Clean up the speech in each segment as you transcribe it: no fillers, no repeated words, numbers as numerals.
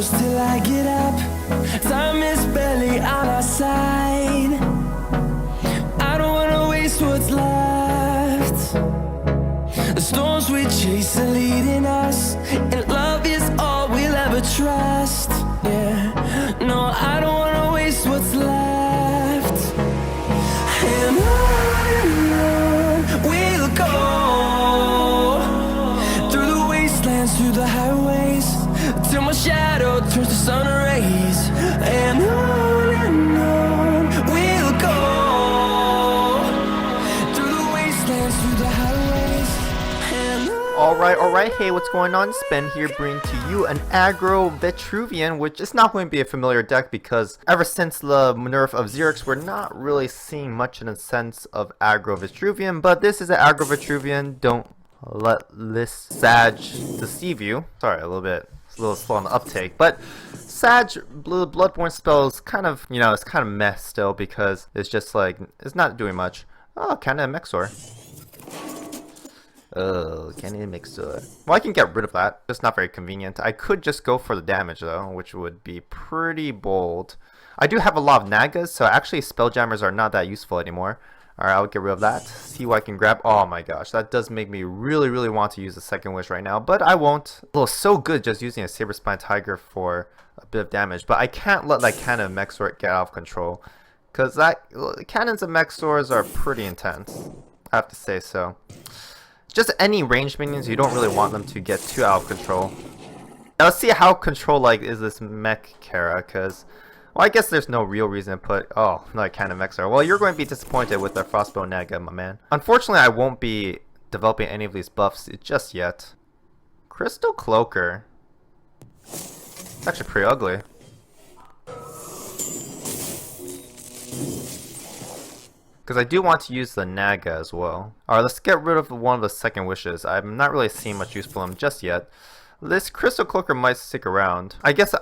close till I get up. Time is barely on our side. I don't wanna waste what's left. The storms we chase are leading us, and love is all we'll ever trust. Yeah, no, I don't wanna waste what's left. And on we'll go, through the wastelands, through the highways, till my shadow turns to sun rays. And on we'll go, through the wastelands, through the highways. And Alright, hey, what's going on? Spen here, bringing to you an Aggro Vetruvian, which is not going to be a familiar deck because ever since the nerf of Xerix, we're not really seeing much in the sense of Aggro Vetruvian, but this is an Aggro Vetruvian. Don't let this Sag deceive you. Sorry, a little slow on the uptake, but Sag Bloodborne spells kind of, it's kind of mess still because it's just like, it's not doing much. Oh, kinda Mexor. Oh, Candy Mixer. Well, I can get rid of that. It's not very convenient. I could just go for the damage though, which would be pretty bold. I do have a lot of Nagas, so actually Spelljammers are not that useful anymore. Alright, I'll get rid of that. See what I can grab. Oh my gosh, that does make me really want to use a second wish right now, but I won't. Well, it's so good just using a Saber Spine Tiger for a bit of damage, but I can't let that Cannon of Mexor get out of control, because Cannons of Mexors are pretty intense. I have to say so. Just any ranged minions, you don't really want them to get too out of control. Now let's see how control-like is this Mech Kara, because, well, I guess there's no real reason to put, oh, another Cannon Mexer. Well, you're going to be disappointed with the Frostbow Naga, my man. Unfortunately, I won't be developing any of these buffs just yet. Crystal Cloaker. It's actually pretty ugly. Because I do want to use the Naga as well. Alright, let's get rid of one of the second wishes. I'm not really seeing much use for them just yet. This Crystal Cloaker might stick around. I guess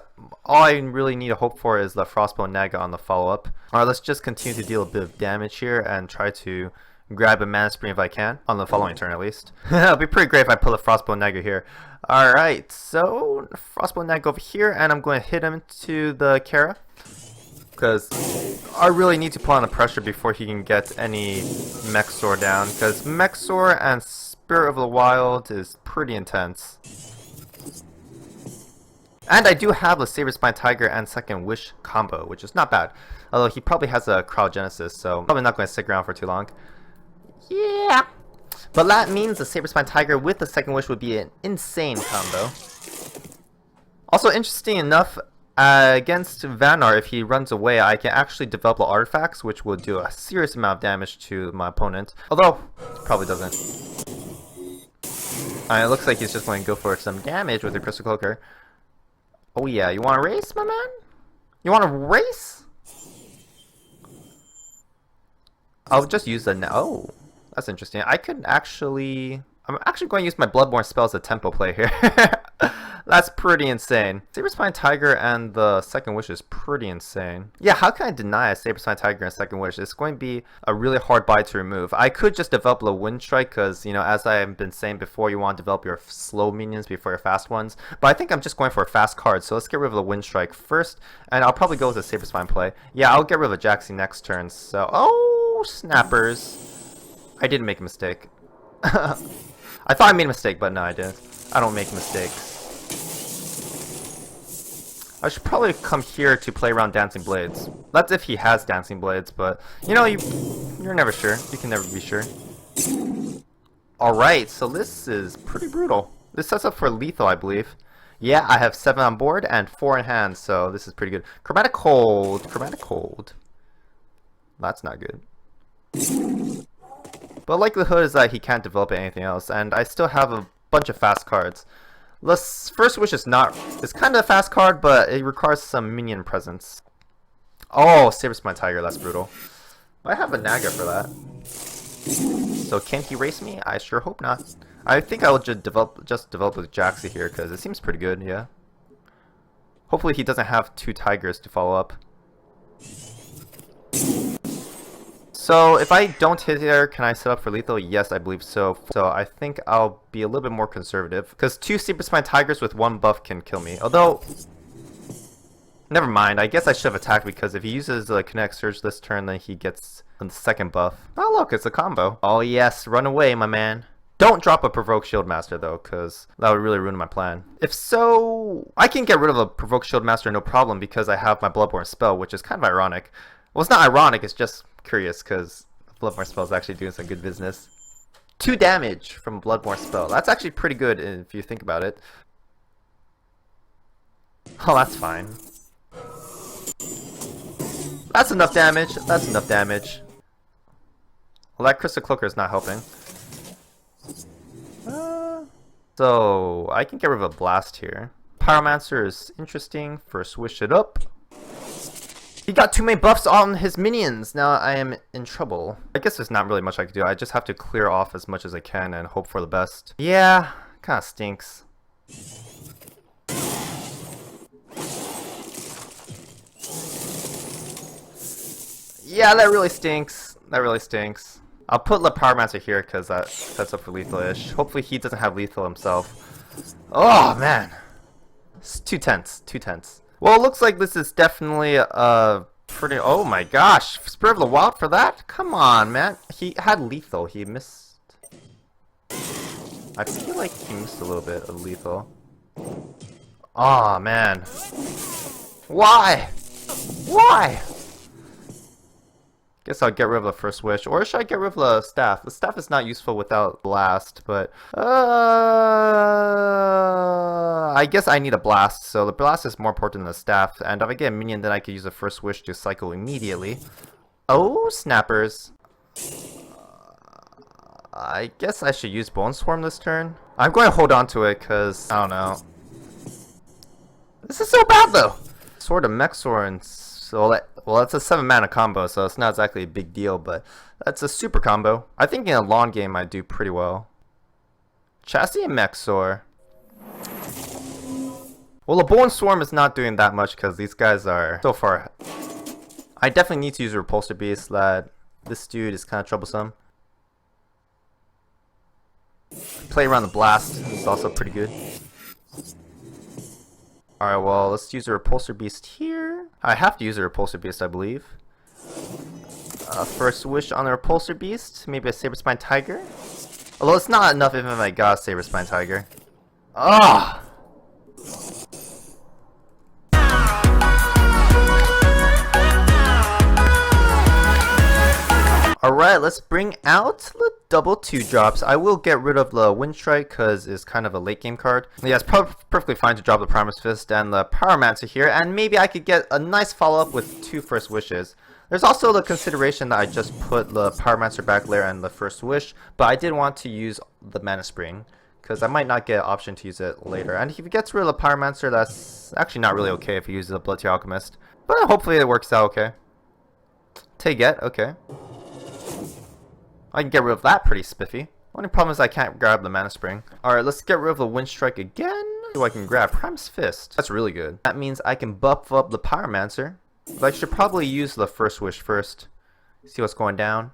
all I really need to hope for is the Frostbow Naga on the follow-up. Alright, let's just continue to deal a bit of damage here and try to grab a Mana Spring if I can. On the following turn at least. It'll be pretty great if I pull a Frostbow Naga here. Alright, so Frostbow Naga over here, and I'm going to hit him to the Kara. Because I really need to put on the pressure before he can get any Mexor down, because Mexor and Spirit of the Wild is pretty intense. And I do have the Saber Spine Tiger and Second Wish combo, which is not bad. Although he probably has a Cryogenesis, so probably not going to stick around for too long. Yeah! But that means the Saber Spine Tiger with the Second Wish would be an insane combo. Also, interesting enough, against Vanar, if he runs away, I can actually develop the artifacts, which will do a serious amount of damage to my opponent. Although, it probably doesn't. It looks like he's just going to go for some damage with the Crystal Cloaker. Oh yeah, you want to race, my man? You want to race? I'll just use the... Oh, that's interesting. I could actually... I'm actually going to use my Bloodborne spell as a tempo play here. That's pretty insane. Saber Spine Tiger and the Second Wish is pretty insane. Yeah, how can I deny a Saber Spine Tiger and Second Wish? It's going to be a really hard buy to remove. I could just develop a Wind Strike because, as I've been saying before, you want to develop your slow minions before your fast ones. But I think I'm just going for a fast card, so let's get rid of the Wind Strike first. And I'll probably go with a Saber Spine play. Yeah, I'll get rid of a Jaxi next turn. So, oh, snappers. I didn't make a mistake. I thought I made a mistake, but no, I didn't. I don't make mistakes. I should probably come here to play around Dancing Blades. That's if he has Dancing Blades, but you're never sure. You can never be sure. Alright, so this is pretty brutal. This sets up for lethal, I believe. Yeah, I have 7 on board and 4 in hand, so this is pretty good. Chromatic Cold. That's not good. But likelihood is that he can't develop anything else, and I still have a bunch of fast cards. The First Wish is it's kind of a fast card, but it requires some minion presence. Oh, Saber Spine Tiger, that's brutal. I have a Naga for that. So can he race me? I sure hope not. I think I will just develop with Jaxi here, because it seems pretty good, yeah. Hopefully he doesn't have 2 Tigers to follow up. So if I don't hit here, can I set up for lethal? Yes, I believe so. So I think I'll be a little bit more conservative, because 2 Saber Spine Tigers with 1 buff can kill me. Although, Never mind, I guess I should have attacked because if he uses the Kinetic Surge this turn, then he gets the second buff. Oh look, it's a combo. Oh yes, run away, my man. Don't drop a Provoke Shield Master though, because that would really ruin my plan. If so, I can get rid of a Provoke Shield Master no problem because I have my Bloodborne spell, which is kind of ironic. Well, it's not ironic, it's just curious because Bloodborne spell is actually doing some good business. 2 damage from a Bloodborne spell. That's actually pretty good if you think about it. Oh, that's fine. That's enough damage. That's enough damage. Well, that Crystal Cloaker is not helping. So, I can get rid of a Blast here. Pyromancer is interesting. First wish it up. He got too many buffs on his minions. Now I am in trouble. I guess there's not really much I can do. I just have to clear off as much as I can and hope for the best. Yeah, kind of stinks. Yeah, that really stinks. That really stinks. I'll put the Pyromancer here because that sets up for lethal-ish. Hopefully he doesn't have lethal himself. Oh, man. It's 2 tenths. 2 tenths. Well, it looks like this is definitely a pretty... Oh my gosh. Spirit of the Wild for that? Come on, man. He had lethal. He missed... I feel like he missed a little bit of lethal. Oh, man. Why? Why? Guess I'll get rid of the first wish, or should I get rid of the staff? The staff is not useful without blast, but I guess I need a blast, so the blast is more important than the staff. And if I get a minion, then I could use the first wish to cycle immediately. Oh, snappers! I guess I should use Bone Swarm this turn. I'm going to hold on to it because I don't know. This is so bad though. Sword of Mexor and well, it's a 7-mana combo, so it's not exactly a big deal, but that's a super combo. I think in a long game I do pretty well. Chastity and Mexor. Well, the Bone Swarm is not doing that much because these guys are so far. I definitely need to use a Repulsor Beast. That this dude is kind of troublesome. Play around the blast is also pretty good. Alright, well, let's use a Repulsor Beast here. I have to use a Repulsor Beast, I believe. First wish on the Repulsor Beast. Maybe a Saber Spine Tiger. Although it's not enough even if I got a Saber Spine Tiger. Ah! Alright, let's bring out the double 2-drops. I will get rid of the Wind Strike because it's kind of a late game card. Yeah, it's perfectly fine to drop the Primus Fist and the Pyromancer here, and maybe I could get a nice follow-up with 2 first wishes. There's also the consideration that I just put the Pyromancer back layer and the first wish, but I did want to use the Mana Spring because I might not get an option to use it later. And if he gets rid of the Pyromancer, that's actually not really okay if he uses the Blood Tear Alchemist. But hopefully it works out okay. Taget, okay. I can get rid of that pretty spiffy. Only problem is I can't grab the Mana Spring. Alright, let's get rid of the Wind Strike again. So I can grab Primus Fist. That's really good. That means I can buff up the Pyromancer. But I should probably use the first wish first. See what's going down.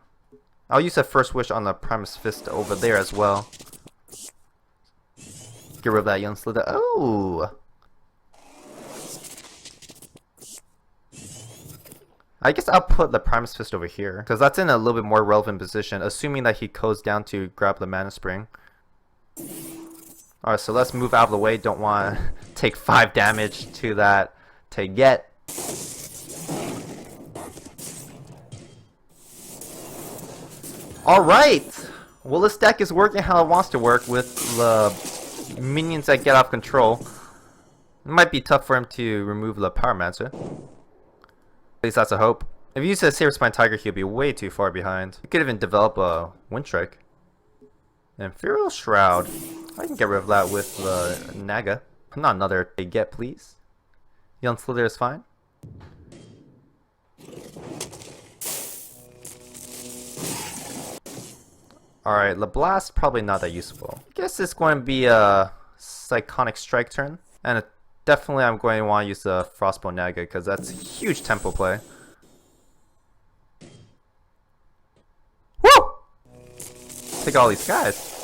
I'll use the first wish on the Primus Fist over there as well. Get rid of that Young Slither. Oh! I guess I'll put the Primus Fist over here, because that's in a little bit more relevant position, assuming that he goes down to grab the Mana Spring. Alright, so let's move out of the way. Don't want to take 5 damage to that to get. Alright! Well, this deck is working how it wants to work with the minions that get off control. It might be tough for him to remove the Pyromancer. At least that's a hope. If you use a Saber Spine Tiger, he'll be way too far behind. You could even develop a Wind Strike. Imperial Shroud. I can get rid of that with the Naga. Not another get, please. Young Slither is fine. Alright, the Blast probably not that useful. I guess it's going to be a Psychonic Strike turn. And definitely I'm going to want to use the Frostbone Naga because that's a huge tempo play. Woo! Take all these guys.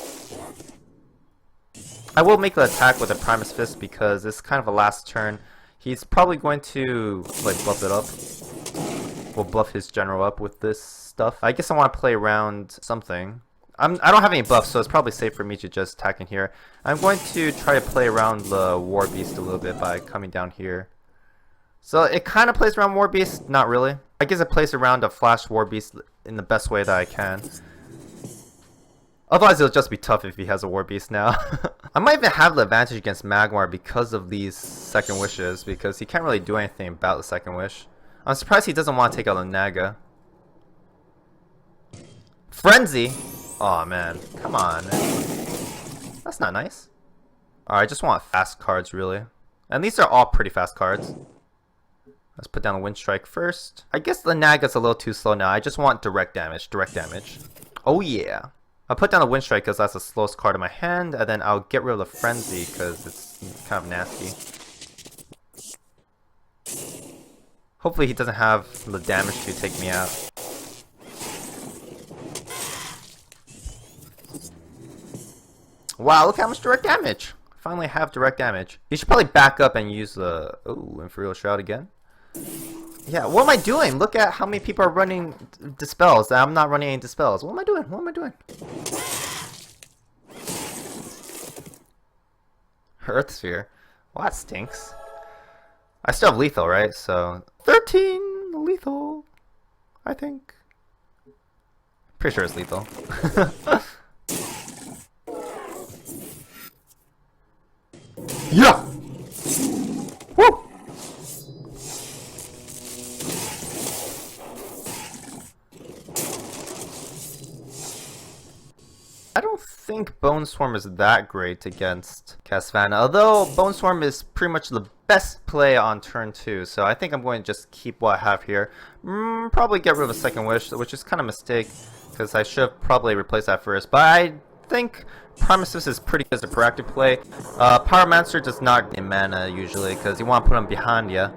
I will make the attack with a Primus Fist because it's kind of a last turn. He's probably going to like buff it up. We'll buff his general up with this stuff. I guess I want to play around something. I don't have any buffs, so it's probably safe for me to just attack in here. I'm going to try to play around the War Beast a little bit by coming down here. So it kind of plays around War Beast, not really. I guess it plays around a Flash War Beast in the best way that I can. Otherwise it'll just be tough if he has a War Beast now. I might even have the advantage against Magmar because of these second wishes, because he can't really do anything about the second wish. I'm surprised he doesn't want to take out the Naga. Frenzy? Aw, man. Come on. That's not nice. Alright, I just want fast cards, really. And these are all pretty fast cards. Let's put down the Wind Strike first. I guess the Naga's a little too slow now. I just want direct damage. Direct damage. Oh, yeah. I'll put down the Wind Strike because that's the slowest card in my hand. And then I'll get rid of the Frenzy because it's kind of nasty. Hopefully he doesn't have the damage to take me out. Wow, look how much direct damage! Finally have direct damage. You should probably back up and use the... Ooh, Imperial Shroud again. Yeah, what am I doing? Look at how many people are running Dispels. I'm not running any Dispels. What am I doing? What am I doing? Earth Sphere. Well, that stinks. I still have lethal, right? So 13 lethal, I think. Pretty sure it's lethal. Yeah. Woo. I don't think Bone Swarm is that great against Castlevania, although Bone Swarm is pretty much the best play on turn 2, so I think I'm going to just keep what I have here. Probably get rid of a second wish, which is kind of a mistake, because I should have probably replaced that first, but I think Primus is pretty good as a proactive play. Pyromancer does not get mana usually, because you want to put him behind you.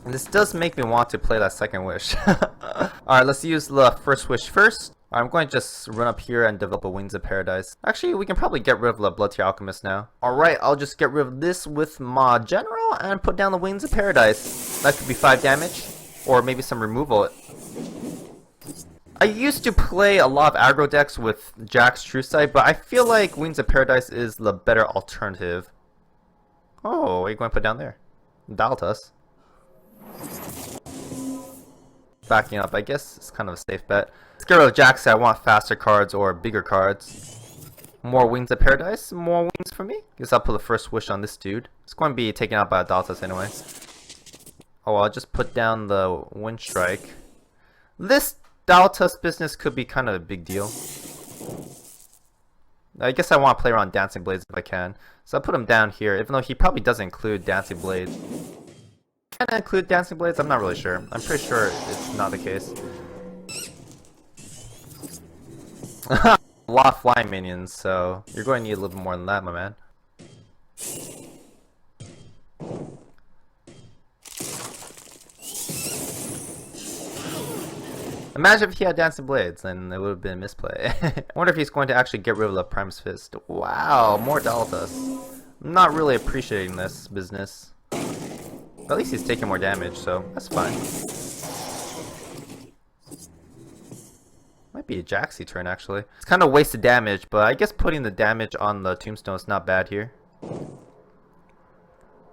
And this does make me want to play that second wish. Alright, let's use the first wish first. I'm going to just run up here and develop a Wings of Paradise. Actually, we can probably get rid of the Blood Tier Alchemist now. Alright, I'll just get rid of this with my General and put down the Wings of Paradise. That could be 5 damage, or maybe some removal. I used to play a lot of aggro decks with Jack's True Sight, but I feel like Wings of Paradise is the better alternative. Oh, what are you going to put down there? Daltas. Backing up, I guess it's kind of a safe bet. Let's get rid of Jax. I want faster cards or bigger cards. More Wings of Paradise, more wings for me. Guess I'll put the first wish on this dude. It's going to be taken out by Daltas anyway. Oh, I'll just put down the Wind Strike. This Daltas business could be kind of a big deal. I guess I want to play around Dancing Blades if I can. So I'll put him down here, even though he probably doesn't include Dancing Blades. Can I include Dancing Blades? I'm not really sure. I'm pretty sure it's not the case. A lot of flying minions, so you're going to need a little bit more than that, my man. Imagine if he had Dancing Blades, then it would have been a misplay. I wonder if he's going to actually get rid of the Primus Fist. Wow, more Daltas. I'm not really appreciating this business. But at least he's taking more damage, so that's fine. Might be a Jaxi turn, actually. It's kind of wasted damage, but I guess putting the damage on the Tombstone is not bad here.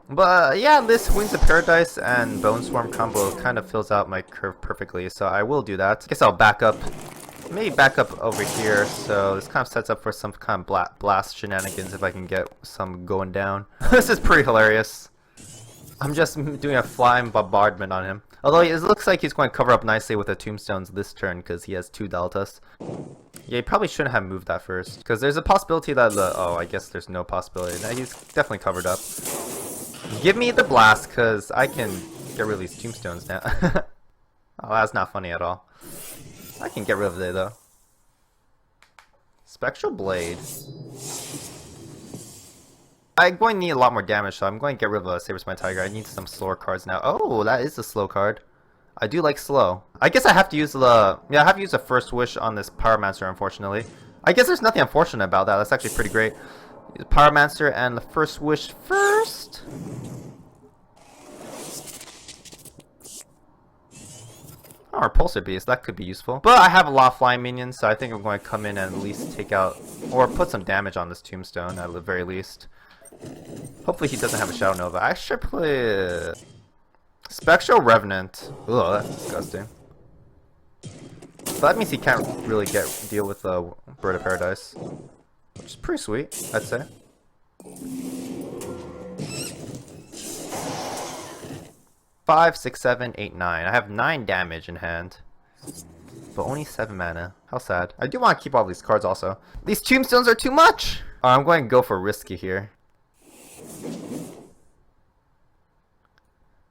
But yeah, this Wings of Paradise and Bone Swarm combo kind of fills out my curve perfectly, so I will do that. I guess I'll back up. Maybe back up over here, so this kind of sets up for some kind of blast shenanigans if I can get some going down. This is pretty hilarious. I'm just doing a flying bombardment on him. Although it looks like he's going to cover up nicely with the Tombstones this turn because he has 2 Daltas. Yeah, he probably shouldn't have moved that first. Because there's a possibility that the... Oh, I guess there's no possibility. No, he's definitely covered up. Give me the blast because I can get rid of these Tombstones now. Oh, that's not funny at all. I can get rid of it though. Spectral Blade. I'm going to need a lot more damage, so I'm going to get rid of Saber Spine Tiger. I need some slower cards now. Oh, that is a slow card. I do like slow. I guess I have to use the... Yeah, I have to use the first wish on this Pyromancer, unfortunately. I guess there's nothing unfortunate about that. That's actually pretty great. Pyromancer and the first wish first. Oh, Repulsor Beast, that could be useful. But I have a lot of flying minions, so I think I'm going to come in and at least take out, or put some damage on this Tombstone at the very least. Hopefully he doesn't have a Shadow Nova. I should play Spectral Revenant. Ugh, that's disgusting. But that means he can't really deal with Bird of Paradise, which is pretty sweet, I'd say. Five, 6, 7, 8, 9. I have 9 damage in hand, but only 7 mana. How sad. I do want to keep all these cards also. These Tombstones are too much! I'm going to go for risky here.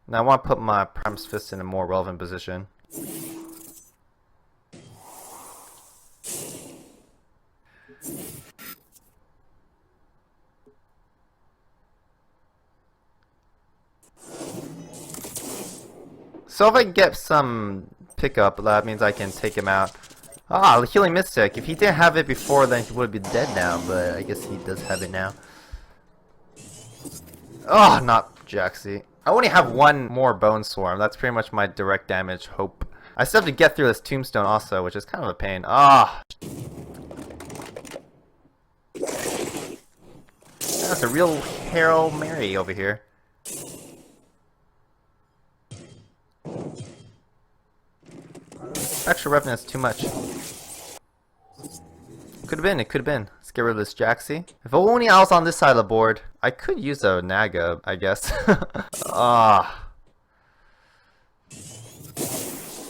Now I want to put my Primus Fist in a more relevant position. So if I get some pickup, that means I can take him out. Ah, the Healing Mystic. If he didn't have it before, then he would be dead now, but I guess he does have it now. Oh, not Jaxi. I only have 1 more Bone Swarm. That's pretty much my direct damage hope. I still have to get through this Tombstone also, which is kind of a pain. Ah! That's a real Hail Mary over here. Extra Revenant's too much. Could have been, it could have been. Let's get rid of this Jaxi. If only I was on this side of the board. I could use a Naga, I guess. Ah.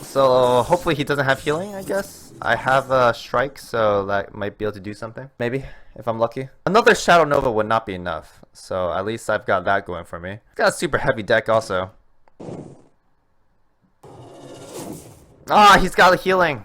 So hopefully he doesn't have healing, I guess. I have a Strike, so that might be able to do something. Maybe, if I'm lucky. Another Shadow Nova would not be enough. So at least I've got that going for me. Got a super heavy deck also. Ah, he's got a healing.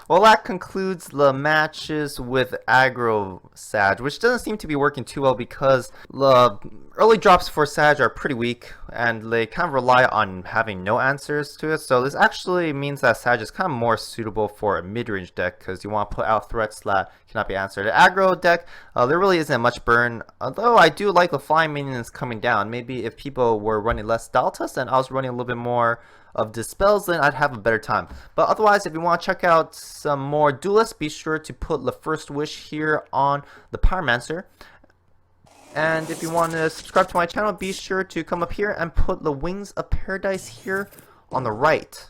Well, that concludes the matches with Aggro Sag, which doesn't seem to be working too well because the early drops for Sag are pretty weak and they kind of rely on having no answers to it. So this actually means that Sag is kind of more suitable for a mid-range deck because you want to put out threats that cannot be answered. The aggro deck, there really isn't much burn, although I do like the flying minions coming down. Maybe if people were running less Daltas and I was running a little bit more of Dispels, then I'd have a better time. But otherwise, if you want to check out some more Duelyst, be sure to put the first wish here on the Pyromancer. And if you want to subscribe to my channel, be sure to come up here and put the Wings of Paradise here on the right.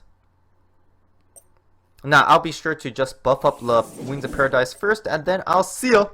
Now, I'll be sure to just buff up the Wings of Paradise first, and then I'll see ya!